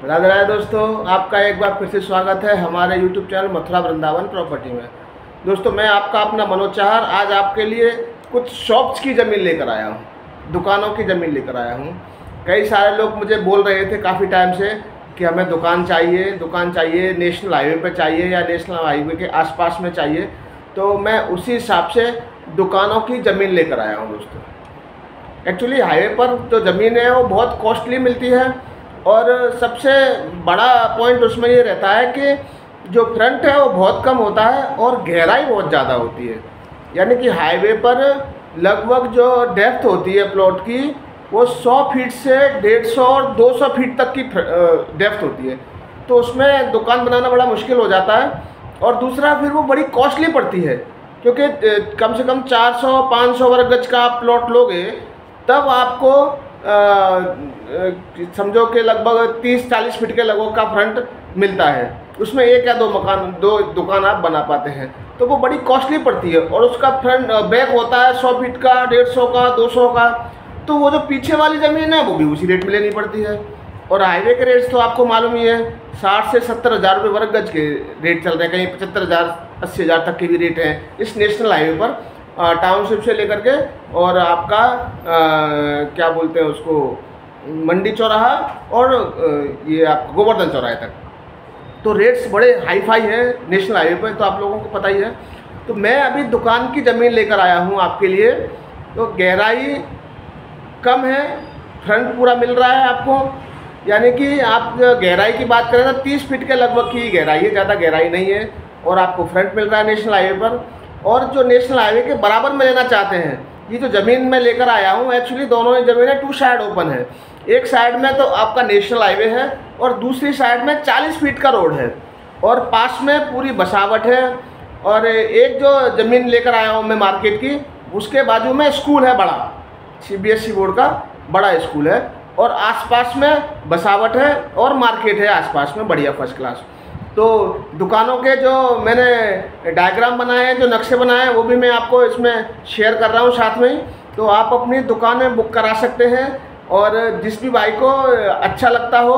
राधे राधे दोस्तों, आपका एक बार फिर से स्वागत है हमारे YouTube channel Mathura Vrindavan property में। दोस्तों, मैं आपका अपना मनोज चाहर आज आपके लिए कुछ शॉप्स की ज़मीन लेकर आया हूँ, दुकानों की ज़मीन लेकर आया हूँ। कई सारे लोग मुझे बोल रहे थे काफ़ी टाइम से कि हमें दुकान चाहिए, नेशनल हाईवे पर चाहिए या नेशनल हाईवे के आसपास में चाहिए। तो मैं उसी हिसाब से दुकानों की ज़मीन लेकर आया हूँ। दोस्तों, एक्चुअली हाईवे पर जो ज़मीन है वो बहुत कॉस्टली मिलती है और सबसे बड़ा पॉइंट उसमें ये रहता है कि जो फ्रंट है वो बहुत कम होता है और गहराई बहुत ज़्यादा होती है। यानी कि हाईवे पर लगभग जो डेप्थ होती है प्लॉट की वो 100 फीट से 150 और 200 फीट तक की डेप्थ होती है। तो उसमें दुकान बनाना बड़ा मुश्किल हो जाता है और दूसरा फिर वो बड़ी कॉस्टली पड़ती है, क्योंकि कम से कम 400-500 वर्ग गज का आप प्लॉट लोगे तब आपको समझो कि लगभग 30-40 फीट के लगभग का फ्रंट मिलता है। उसमें एक या दो दुकान आप बना पाते हैं, तो वो बड़ी कॉस्टली पड़ती है। और उसका फ्रंट बैक होता है 100 फीट का, 150 का, 200 का। तो वो जो पीछे वाली ज़मीन है वो भी उसी रेट में लेनी पड़ती है। और हाईवे के रेट्स तो आपको मालूम ही है, 60 से 70 हज़ार रुपये वर्ग गज के रेट चल रहे हैं, कहीं 75,000, 80,000 तक के भी रेट हैं इस नेशनल हाईवे पर, टाउनशिप से लेकर के और आपका क्या बोलते हैं उसको, मंडी चौराहा और ये आपका गोवर्धन चौराहे तक। तो रेट्स बड़े हाई फाई है नेशनल हाईवे पर, तो आप लोगों को पता ही है। तो मैं अभी दुकान की ज़मीन लेकर आया हूँ आपके लिए। तो गहराई कम है, फ्रंट पूरा मिल रहा है आपको। यानी कि आप गहराई की बात करें तो 30 फीट के लगभग की गहराई है, ज़्यादा गहराई नहीं है। और आपको फ्रंट मिल रहा है नेशनल हाईवे पर। और जो नेशनल हाईवे के बराबर में लेना चाहते हैं, ये जो ज़मीन मैं लेकर आया हूँ, एक्चुअली दोनों ही ज़मीनें 2 साइड ओपन है। एक साइड में तो आपका नेशनल हाईवे है और दूसरी साइड में 40 फीट का रोड है और पास में पूरी बसावट है। और एक जो ज़मीन लेकर आया हूँ मैं मार्केट की, उसके बाजू में स्कूल है, बड़ा CBSE बोर्ड का बड़ा स्कूल है और आसपास में बसावट है और मार्केट है आसपास में बढ़िया फर्स्ट क्लास। तो दुकानों के जो मैंने डायग्राम बनाए हैं, जो नक्शे बनाए हैं, वो भी मैं आपको इसमें शेयर कर रहा हूँ साथ में ही। तो आप अपनी दुकानें बुक करा सकते हैं और जिस भी भाई को अच्छा लगता हो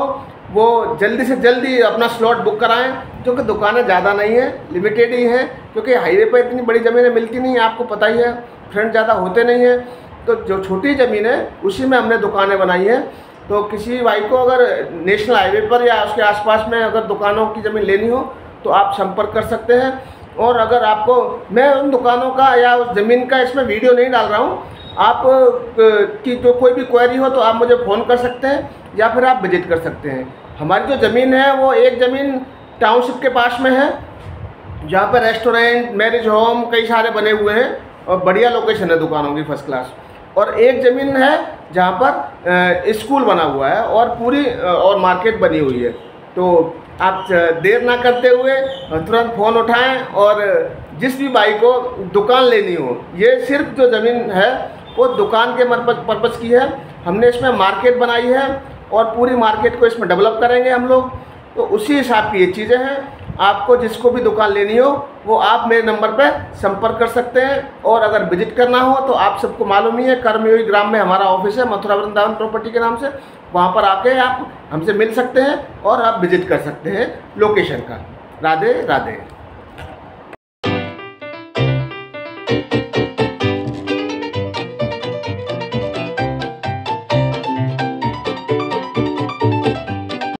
वो जल्दी से जल्दी अपना स्लॉट बुक कराएं, क्योंकि दुकानें ज़्यादा नहीं हैं, लिमिटेड ही हैं। क्योंकि हाईवे पर इतनी बड़ी ज़मीनें मिलती नहीं है, आपको पता ही है, फ्रंट ज़्यादा होते नहीं हैं। तो जो छोटी ज़मीन है उसी में हमने दुकानें बनाई हैं। तो किसी भाई को अगर नेशनल हाईवे पर या उसके आसपास में अगर दुकानों की ज़मीन लेनी हो तो आप संपर्क कर सकते हैं। और अगर आपको, मैं उन दुकानों का या उस ज़मीन का इसमें वीडियो नहीं डाल रहा हूँ, आप की जो कोई भी क्वेरी हो तो आप मुझे फ़ोन कर सकते हैं या फिर आप विजिट कर सकते हैं। हमारी जो ज़मीन है वो एक ज़मीन टाउनशिप के पास में है, जहाँ पर रेस्टोरेंट, मैरिज होम कई सारे बने हुए हैं और बढ़िया लोकेशन है दुकानों की फर्स्ट क्लास। और एक ज़मीन है जहाँ पर स्कूल बना हुआ है और पूरी और मार्केट बनी हुई है। तो आप देर ना करते हुए तुरंत फ़ोन उठाएं और जिस भी भाई को दुकान लेनी हो, ये सिर्फ जो ज़मीन है वो दुकान के पर्पज़ की है। हमने इसमें मार्केट बनाई है और पूरी मार्केट को इसमें डेवलप करेंगे हम लोग। तो उसी हिसाब की ये चीज़ें हैं। आपको जिसको भी दुकान लेनी हो वो आप मेरे नंबर पर संपर्क कर सकते हैं। और अगर विजिट करना हो तो आप सबको मालूम ही है, कर्मयोगी ग्राम में हमारा ऑफिस है मथुरा वृंदावन प्रॉपर्टी के नाम से। वहाँ पर आके आप हमसे मिल सकते हैं और आप विजिट कर सकते हैं लोकेशन का। राधे राधे।